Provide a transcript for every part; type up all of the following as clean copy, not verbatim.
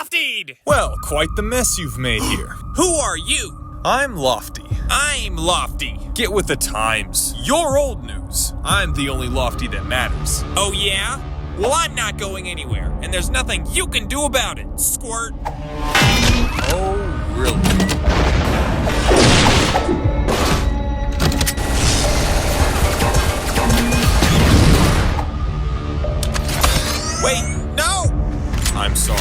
loftied! Well, quite the mess you've made here. Who are you? I'm Lofty. I'm Lofty. Get with the times. You're old news. I'm the only Lofty that matters. Oh yeah? Well, I'm not going anywhere, and there's nothing you can do about it, squirt. Oh, really? Wait, no! I'm sorry.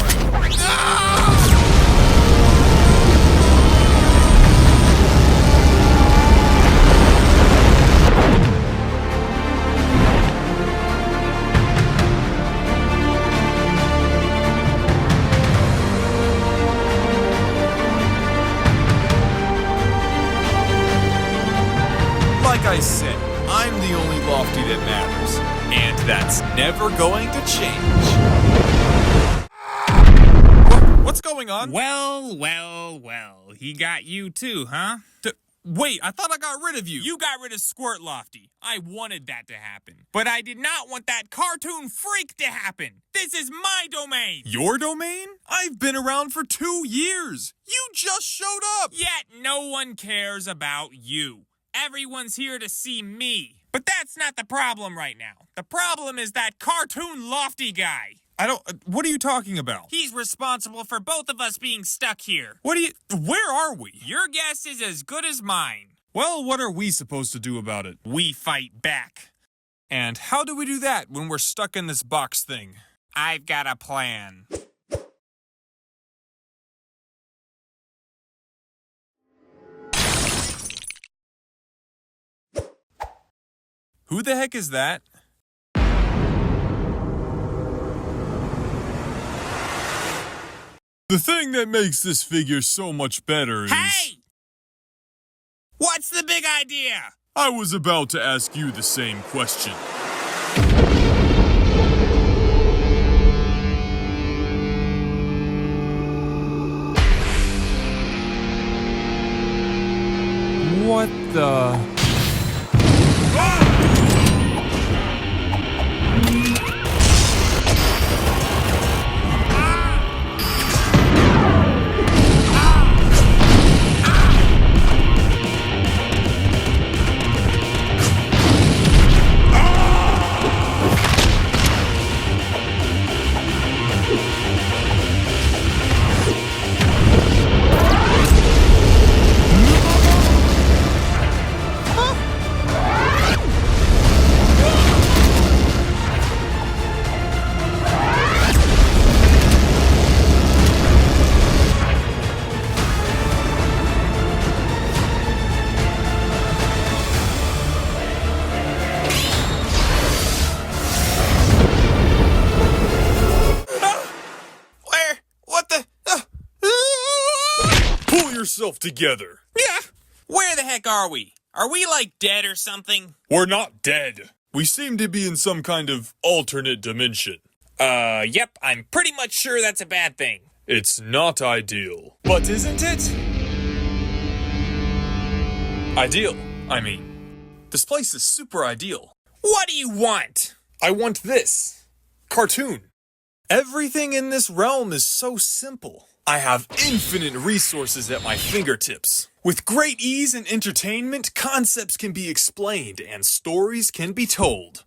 Like I said, I'm the only Lofty that matters, and that's never going to change. What's going on? Well, he got you too, huh? Wait, I thought I got rid of you. You got rid of Squirt Lofty. I wanted that to happen. But I did not want that cartoon freak to happen. This is my domain. Your domain? I've been around for 2 years. You just showed up. Yet no one cares about you. Everyone's here to see me. But that's not the problem right now. The problem is that cartoon Lofty guy. What are you talking about? He's responsible for both of us being stuck here. Where are we? Your guess is as good as mine. Well, what are we supposed to do about it? We fight back. And how do we do that when we're stuck in this box thing? I've got a plan. Who the heck is that? The thing that makes this figure so much better is... Hey! What's the big idea? I was about to ask you the same question. What the... yourself together. Yeah. Where the heck are we? Are we like dead or something? We're not dead. We seem to be in some kind of alternate dimension. Yep. I'm pretty much sure that's a bad thing. It's not ideal. But isn't it? Ideal, I mean. This place is super ideal. What do you want? I want this. Cartoon. Everything in this realm is so simple. I have infinite resources at my fingertips. With great ease and entertainment, concepts can be explained and stories can be told.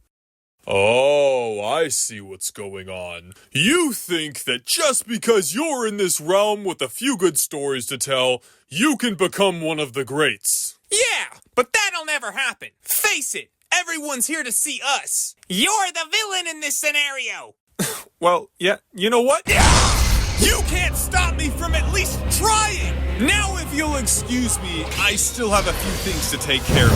Oh, I see what's going on. You think that just because you're in this realm with a few good stories to tell, you can become one of the greats. Yeah, but that'll never happen. Face it, everyone's here to see us. You're the villain in this scenario. Well, yeah, you know what? Yeah! You can't stop me from at least trying! Now if you'll excuse me, I still have a few things to take care of.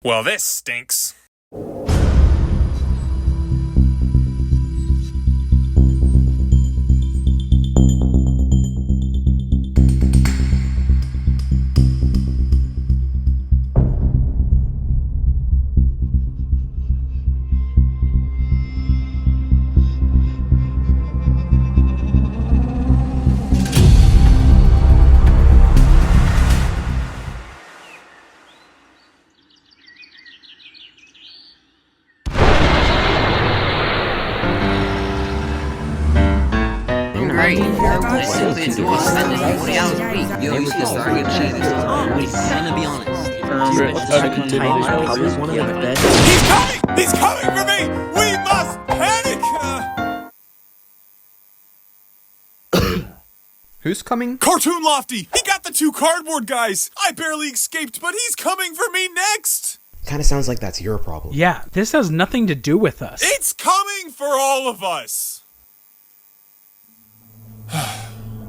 Well, this stinks. spending 40 hours a week. Yo, you should start getting shit. I'm gonna be honest. He's coming! He's coming for me! We must panic! Who's coming? Cartoon Lofty! He got the 2 cardboard guys! I barely escaped, but he's coming for me next! Kind of sounds like that's your problem. Yeah, this has nothing to do with us. It's coming for all of us!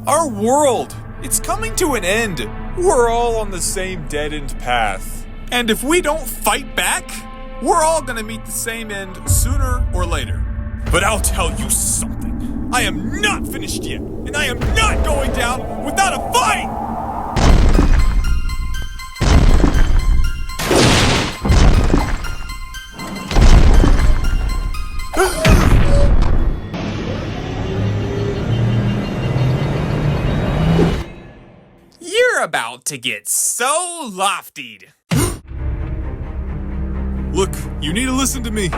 Our world, it's coming to an end. We're all on the same dead-end path. And if we don't fight back, we're all gonna meet the same end sooner or later. But I'll tell you something. I am not finished yet, and I am not going down without a fight! You're about to get so loftied. Look, you need to listen to me.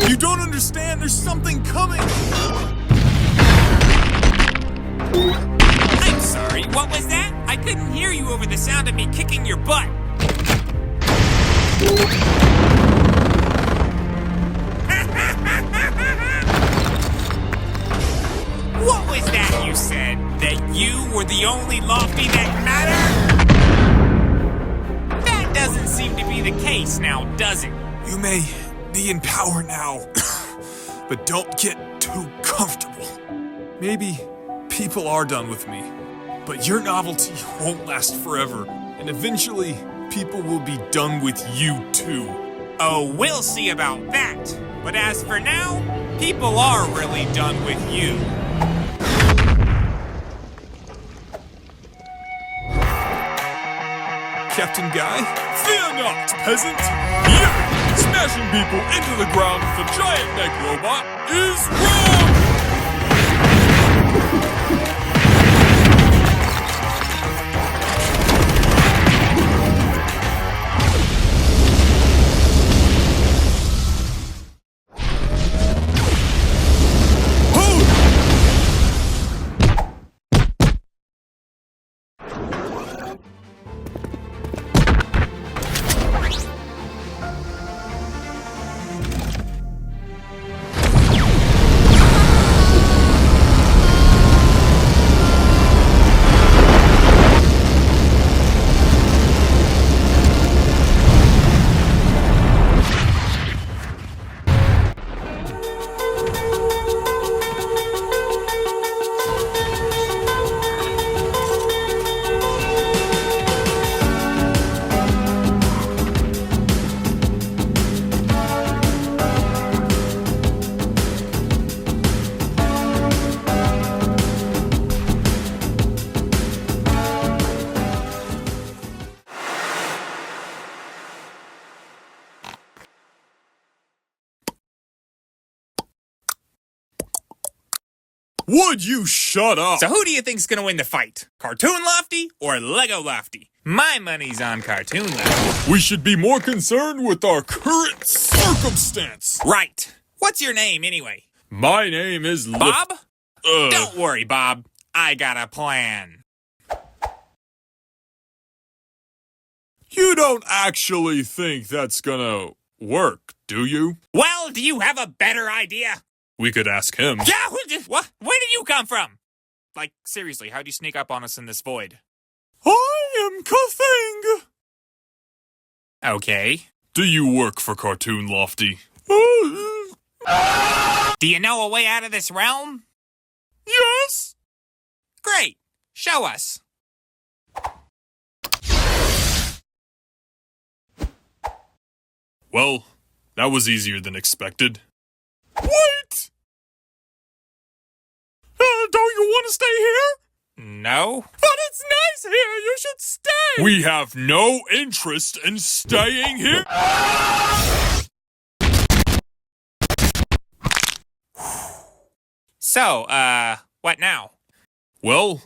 You don't understand, there's something coming. I'm sorry, what was that? I couldn't hear you over the sound of me kicking your butt. What was that you said? That you were the only lofty that mattered? That doesn't seem to be the case now, does it? You may be in power now, but don't get too comfortable. Maybe people are done with me, but your novelty won't last forever, and eventually people will be done with you too. Oh, we'll see about that. But as for now, people are really done with you. Captain Guy, fear not, peasant! You smashing people into the ground with a giant mech robot is wrong! Would you shut up? So who do you think's gonna win the fight? Cartoon Lofty or Lego Lofty? My money's on Cartoon Lofty. We should be more concerned with our current circumstance. Right. What's your name anyway? My name is Bob? Don't worry, Bob. I got a plan. You don't actually think that's gonna work, do you? Well, do you have a better idea? We could ask him. Yeah, what? Where did you come from? Like, seriously, how'd you sneak up on us in this void? I am Kathang. Okay. Do you work for Cartoon Lofty? Do you know a way out of this realm? Yes. Great. Show us. Well, that was easier than expected. Wait! Don't you want to stay here? No. But it's nice here, you should stay! We have no interest in staying here. So, what now? Well,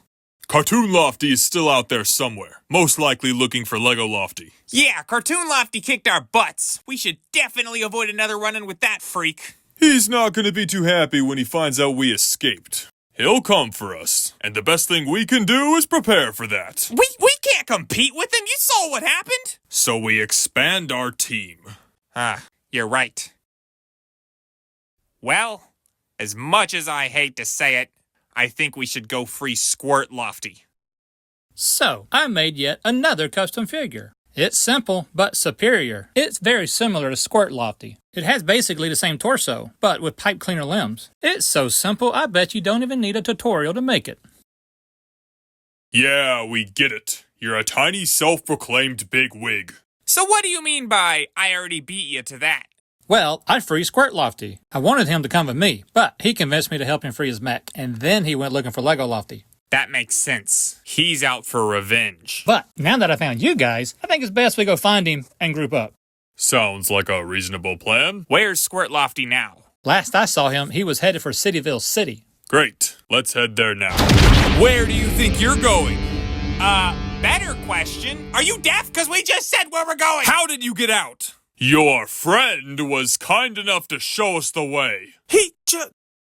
Cartoon Lofty is still out there somewhere, most likely looking for Lego Lofty. Yeah, Cartoon Lofty kicked our butts. We should definitely avoid another run-in with that freak. He's not gonna be too happy when he finds out we escaped. He'll come for us, and the best thing we can do is prepare for that. We can't compete with him. You saw what happened. So we expand our team. You're right. Well, as much as I hate to say it, I think we should go free Squirt Lofty. So, I made yet another custom figure. It's simple, but superior. It's very similar to Squirt Lofty. It has basically the same torso, but with pipe cleaner limbs. It's so simple, I bet you don't even need a tutorial to make it. Yeah, we get it. You're a tiny self-proclaimed big wig. So what do you mean by I already beat you to that? Well, I free Squirt Lofty. I wanted him to come with me, but he convinced me to help him free his mech, and then he went looking for Lego Lofty. That makes sense. He's out for revenge. But now that I found you guys, I think it's best we go find him and group up. Sounds like a reasonable plan. Where's Squirt Lofty now? Last I saw him, he was headed for Cityville City. Great. Let's head there now. Where do you think you're going? Better question. Are you deaf? Because we just said where we're going. How did you get out? Your friend was kind enough to show us the way.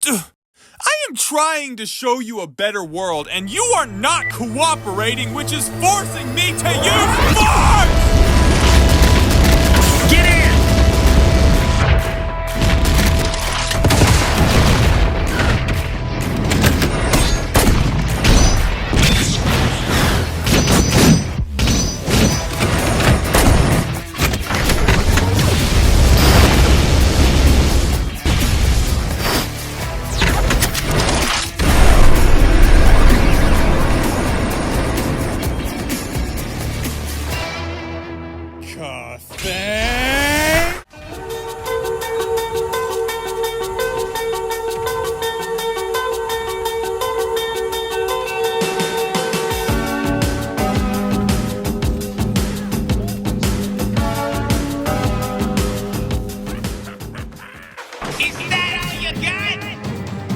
I am trying to show you a better world, and you are not cooperating, which is forcing me to use force! Get in!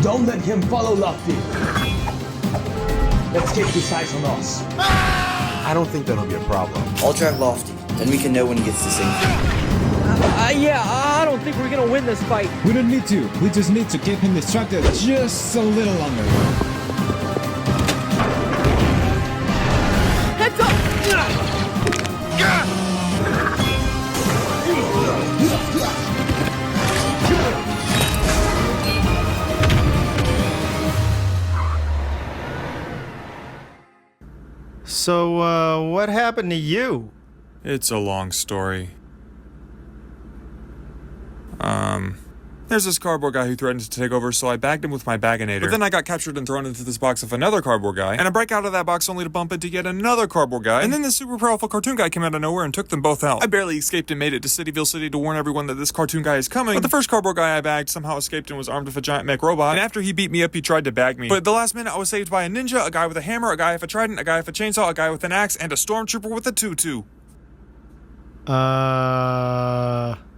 Don't let him follow Lofty. Let's take his eyes on us. I don't think that'll be a problem. I'll track Lofty, then we can know when he gets to safety. I don't think we're gonna win this fight. We don't need to. We just need to keep him distracted just a little longer. Heads up! So, what happened to you? It's a long story. There's this cardboard guy who threatened to take over, so I bagged him with my Bagginator. But then I got captured and thrown into this box of another cardboard guy, and I break out of that box only to bump into yet another cardboard guy, and then this super powerful cartoon guy came out of nowhere and took them both out. I barely escaped and made it to Cityville City to warn everyone that this cartoon guy is coming, but the first cardboard guy I bagged somehow escaped and was armed with a giant mech robot, and after he beat me up, he tried to bag me. But at the last minute, I was saved by a ninja, a guy with a hammer, a guy with a trident, a guy with a chainsaw, a guy with an axe, and a stormtrooper with a tutu.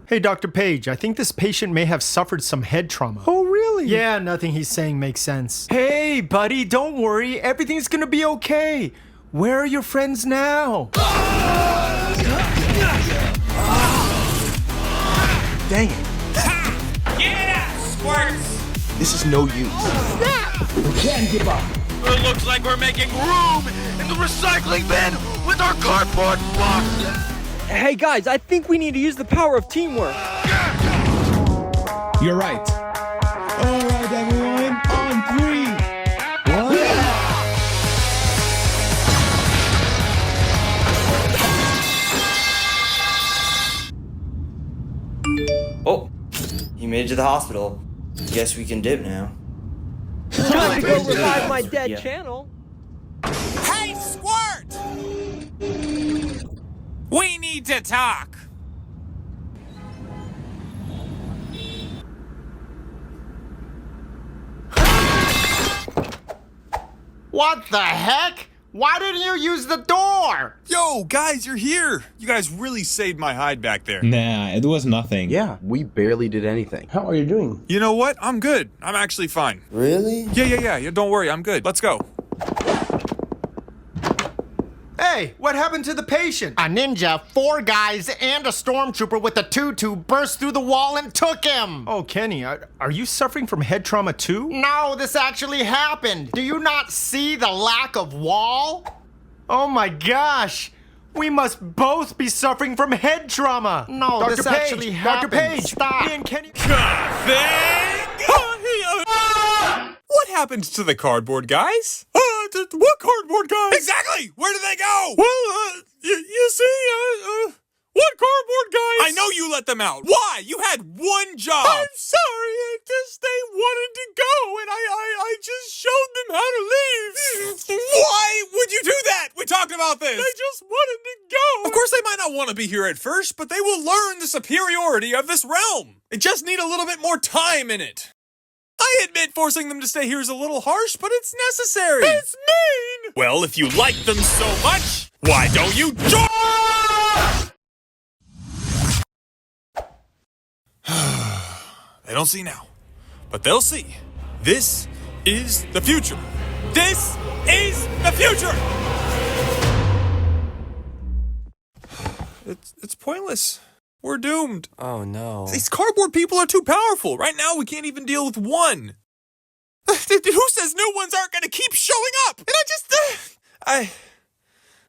Hey, Dr. Page, I think this patient may have suffered some head trauma. Oh, really? Yeah, nothing he's saying makes sense. Hey, buddy, don't worry. Everything's gonna be okay. Where are your friends now? Dang it. Yeah, Squirts! This is no use. We can't give up. It looks like we're making room in the recycling bin with our cardboard box. Hey guys, I think we need to use the power of teamwork. You're right. All right, everyone. On 3. 1. Oh, he made it to the hospital. Guess we can dip now. Time to go revive my dead Yeah. channel. Hey, Squirt! We need to talk. What the heck? Why didn't you use the door? Yo, guys, you're here! You guys really saved my hide back there. Nah, it was nothing. Yeah, we barely did anything. How are you doing? You know what? I'm good. I'm actually fine. Really? Yeah, don't worry, I'm good. Let's go. Hey, what happened to the patient? A ninja, 4 guys, and a stormtrooper with a tutu burst through the wall and took him! Oh, Kenny, are you suffering from head trauma too? No, this actually happened! Do you not see the lack of wall? Oh my gosh! We must both be suffering from head trauma! No, Dr. this Page, actually Dr. happened. Page! Stop! Me and Kenny... What happened to the cardboard guys? What cardboard guys? Exactly! Where did they go? Well, you see, what cardboard guys? I know you let them out. Why? You had one job. I'm sorry, they wanted to go, and I just showed them how to leave. Why would you do that? We talked about this. They just wanted to go. Of course, they might not want to be here at first, but they will learn the superiority of this realm. They just need a little bit more time in it. I admit forcing them to stay here is a little harsh, but it's necessary. It's mean. Well, if you like them so much, why don't you join? They don't see now, but they'll see. This is the future. This is the future. It's pointless. We're doomed. Oh no. These cardboard people are too powerful. Right now, we can't even deal with one. Who says new ones aren't going to keep showing up? And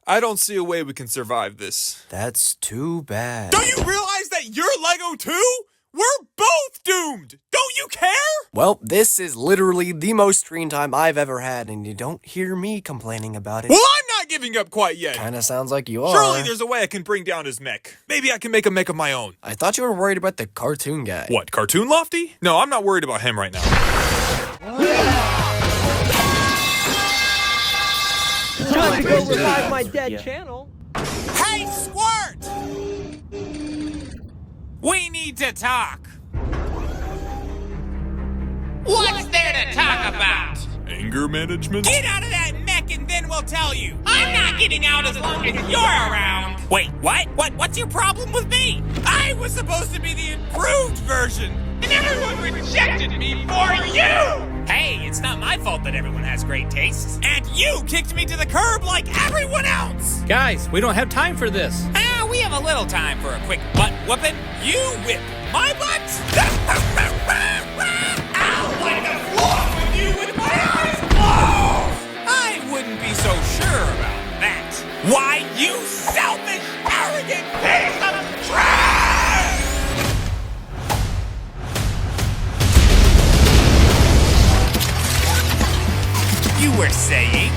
I don't see a way we can survive this. That's too bad. Don't you realize that you're Lego too? We're both doomed. Don't you care? Well, this is literally the most screen time I've ever had, and you don't hear me complaining about it. Well, I'm not giving up quite yet. Kinda sounds like you are. Surely there's a way I can bring down his mech. Maybe I can make a mech of my own. I thought you were worried about the cartoon guy. What, Cartoon Lofty? No, I'm not worried about him right now. Time to go revive my dead channel. Hey, Squirt! We need to talk. What's there to talk about? Anger management? Get out of that mech and then we'll tell you. I'm not getting out as long as you're around. Wait, what? What's your problem with me? I was supposed to be the improved version, and everyone rejected me for you! Hey, it's not my fault that everyone has great tastes. And you kicked me to the curb like everyone else! Guys, we don't have time for this. We have a little time for a quick butt whooping. You whip my butt? I'll wipe the floor with you with my eyes closed! I wouldn't be so sure about that. Why, you selfish, arrogant piece of trash! You were saying?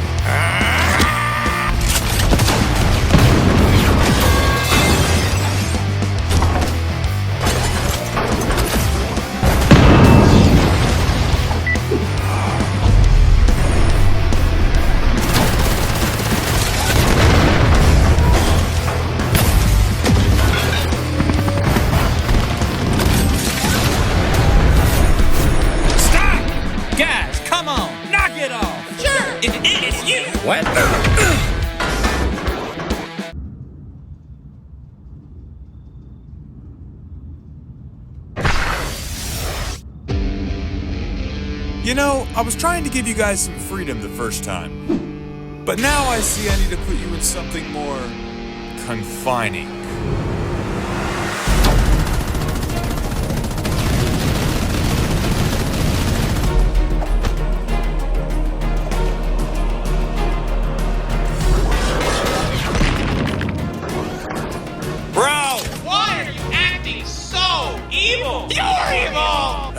Guys, come on, knock it off. Sure, it's you. What? You know, I was trying to give you guys some freedom the first time. But now I see I need to put you in something more confining. Bro, why are you acting so evil? You're evil!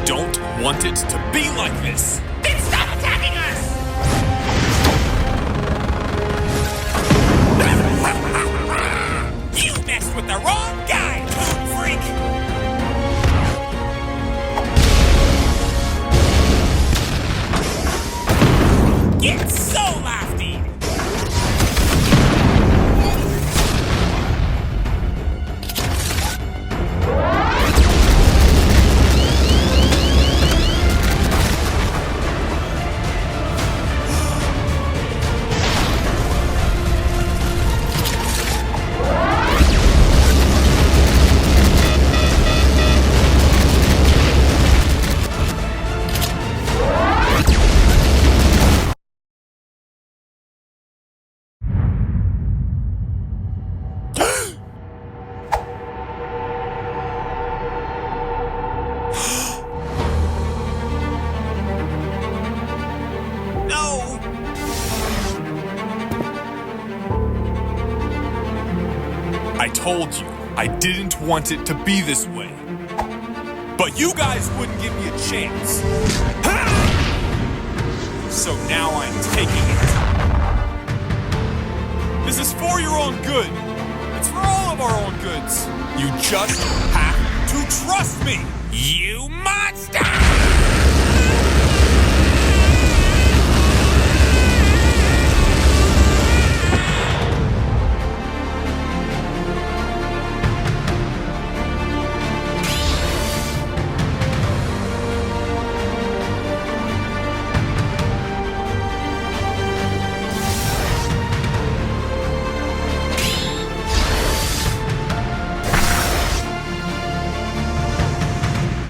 don't want it to be like this. Then stop attacking us! You messed with the wrong guy, Toon freak! Get so lofty! I told you, I didn't want it to be this way. But you guys wouldn't give me a chance. Ha! So now I'm taking it. This is for your own good. It's for all of our own goods. You just have to trust me. You monster!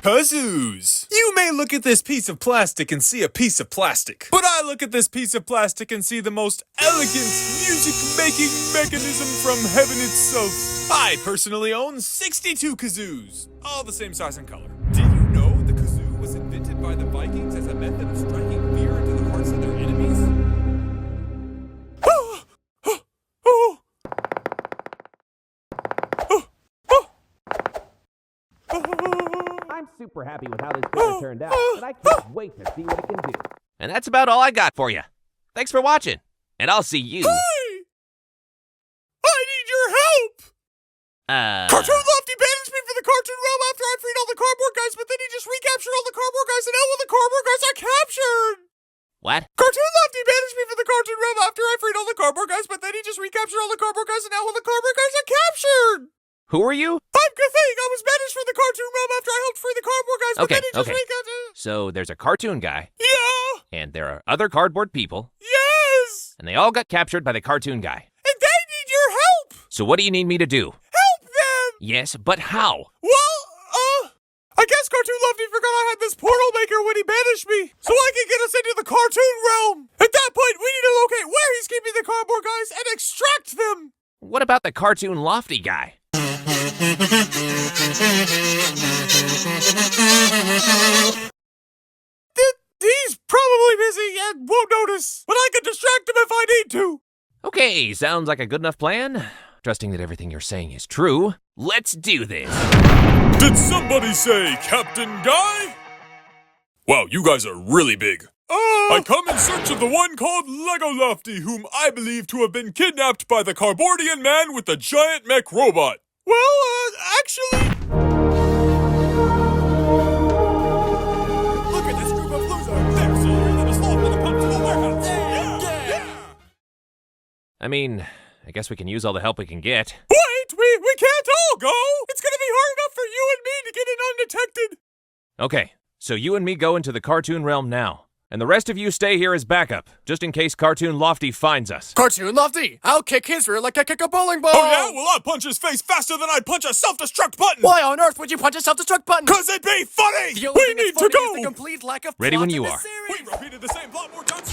Kazoos! You may look at this piece of plastic and see a piece of plastic, but I look at this piece of plastic and see the most elegant music-making mechanism from heaven itself. I personally own 62 kazoos, all the same size and color. Did you know the kazoo was invented by the Vikings as a method of striking fear into the hearts of their enemies? I'm super happy with how this bear turned out, and I can't wait to see what it can do. And that's about all I got for you. Thanks for watching, and I'll see you. Hey! I need your help! Cartoon Lofty banished me from the cartoon realm after I freed all the cardboard guys, but then he just recaptured all the cardboard guys, and now all the cardboard guys are captured! What? Cartoon Lofty banished me from the cartoon realm after I freed all the cardboard guys, but then he just recaptured all the cardboard guys, and now all the cardboard guys are captured! Who are you? I'm Gathing! I was banished from the cartoon realm after I helped free the cardboard guys, but then he just recaptured... So there's a cartoon guy. Yeah! And there are other cardboard people. Yes! And they all got captured by the cartoon guy. And they need your help! So what do you need me to do? Help them! Yes, but how? Well, I guess Cartoon Lofty forgot I had this portal maker when he banished me, so I can get us into the cartoon realm. At that point, we need to locate where he's keeping the cardboard guys and extract them. What about the cartoon Lofty guy? He's probably busy and won't notice, but I can distract him if I need to. Okay, sounds like a good enough plan. Trusting that everything you're saying is true, let's do this. Did somebody say Captain Guy? Wow, you guys are really big. I come in search of the one called Lego Lofty, whom I believe to have been kidnapped by the Carbordian man with the giant mech robot. Well, actually... Look at this group of losers. They're sillier than a sloth in a pump to the warehouse. Yeah! I mean, I guess we can use all the help we can get. Wait, we can't all go! It's gonna be hard enough for you and me to get in undetected. Okay, so you and me go into the cartoon realm now. And the rest of you stay here as backup, just in case Cartoon Lofty finds us. Cartoon Lofty, I'll kick his rear like I kick a bowling ball. Oh yeah? Well, I'd punch his face faster than I'd punch a self-destruct button. Why on earth would you punch a self-destruct button? 'Cause it'd be funny! The only We thing that's need to funny go! is the complete lack of Ready plot when in you this are. series. We repeated the same plot more times.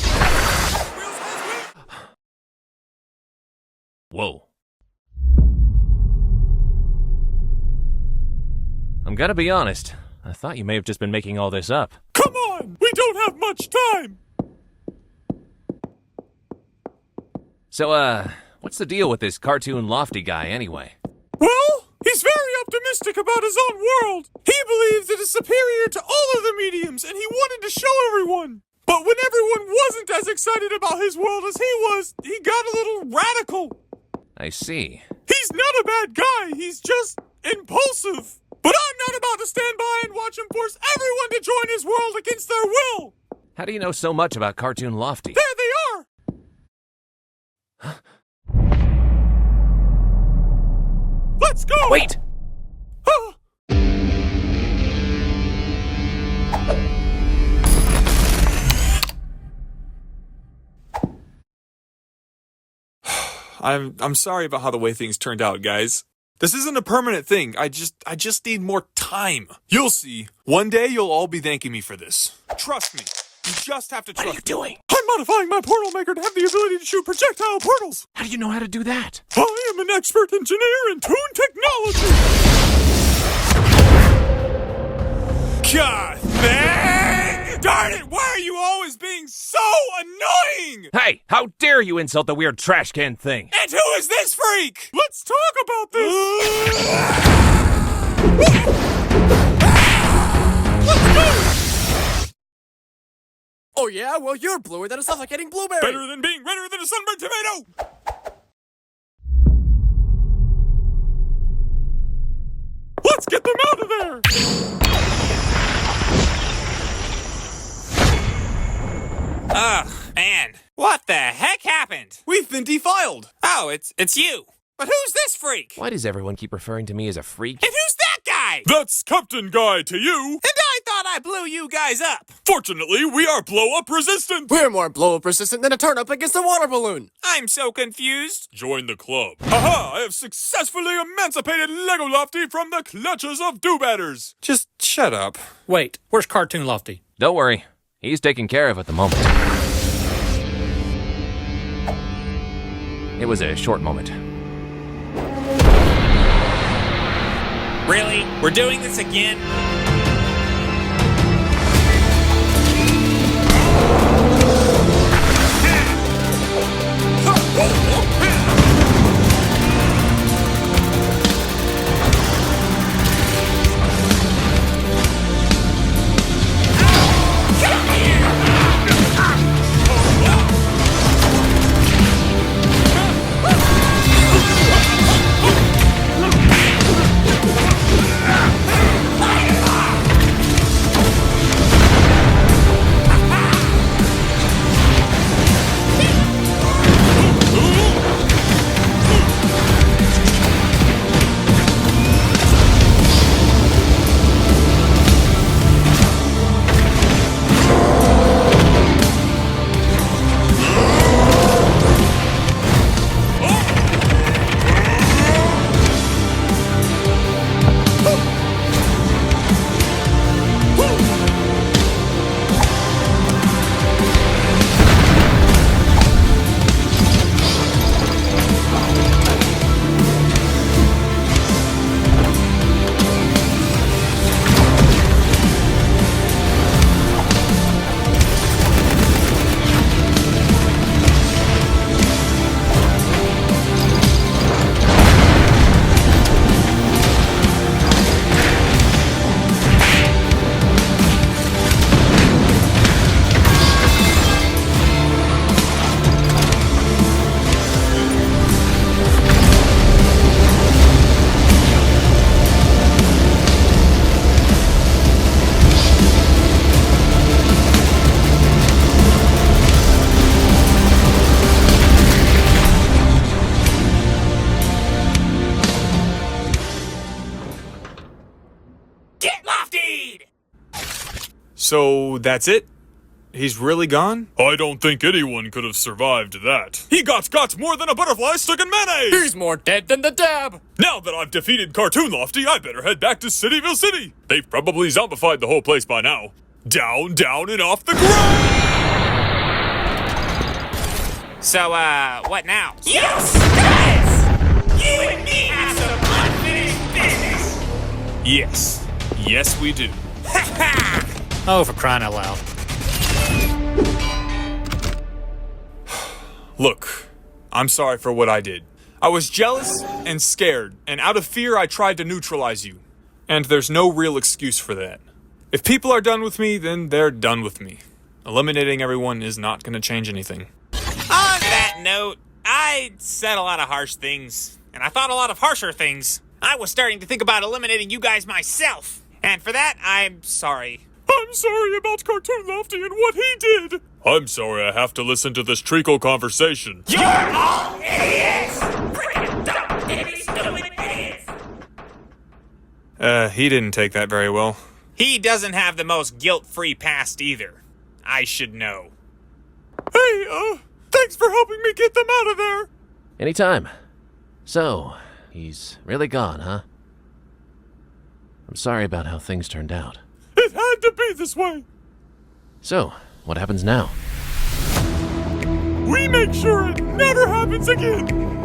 Whoa. I'm gonna be honest. I thought you may have just been making all this up. Come on! We don't have much time! So, what's the deal with this Cartoon Lofty guy anyway? Well, he's very optimistic nostalgic about his own world. He believes it is superior to all of the mediums, and he wanted to show everyone. But when everyone wasn't as excited about his world as he was, he got a little radical. I see. He's not a bad guy, he's just impulsive. But I'm not about to stand by and watch him force everyone to join his world against their will. How do you know so much about Cartoon Lofty? There they are! Let's go! Wait! I'm sorry about how the way things turned out, guys. This isn't a permanent thing. I just need more time. You'll see. One day you'll all be thanking me for this. Trust me. You just have to trust me. What are you doing? I'm modifying my portal maker to have the ability to shoot projectile portals. How do you know how to do that? I am an expert engineer in Toon technology. God dang! Darn it! Why are you always being so annoying? Hey, how dare you insult the weird trash can thing? And who is this freak? Let's talk about this. Let's go! Oh yeah? Well, you're bluer than a suffocating blueberry. Better than being redder than a sunburned tomato. Let's get them out of there. Ugh, man. What the heck happened? We've been defiled. Oh, it's you. But who's this freak? Why does everyone keep referring to me as a freak? And who's that guy? That's Captain Guy to you. And I thought I blew you guys up. Fortunately, we are blow-up resistant. We're more blow-up resistant than a turnip against a water balloon. I'm so confused. Join the club. Haha, I have successfully emancipated Lego Lofty from the clutches of do-batters. Just shut up. Wait, where's Cartoon Lofty? Don't worry. He's taken care of at the moment. It was a short moment. Really? We're doing this again? So, that's it? He's really gone? I don't think anyone could have survived that. He got more than a butterfly stuck in mayonnaise! He's more dead than the dab! Now that I've defeated Cartoon Lofty, I better head back to Cityville City. They've probably zombified the whole place by now. Down, down, and off the ground! So, what now? Yes! Guys! You and me have some unfinished business! Yes. Yes, we do. Ha ha! Oh, for crying out loud. Look, I'm sorry for what I did. I was jealous and scared, and out of fear I tried to neutralize you. And there's no real excuse for that. If people are done with me, then they're done with me. Eliminating everyone is not going to change anything. On that note, I said a lot of harsh things, and I thought a lot of harsher things. I was starting to think about eliminating you guys myself, and for that, I'm sorry. I'm sorry about Cartoon Lofty and what he did. I'm sorry I have to listen to this treacle conversation. You're all idiots! Freaking dumb, diddly, stupid idiots! He didn't take that very well. He doesn't have the most guilt-free past either. I should know. Hey, thanks for helping me get them out of there. Anytime. So, he's really gone, huh? I'm sorry about how things turned out. It had to be this way. So, what happens now? We make sure it never happens again.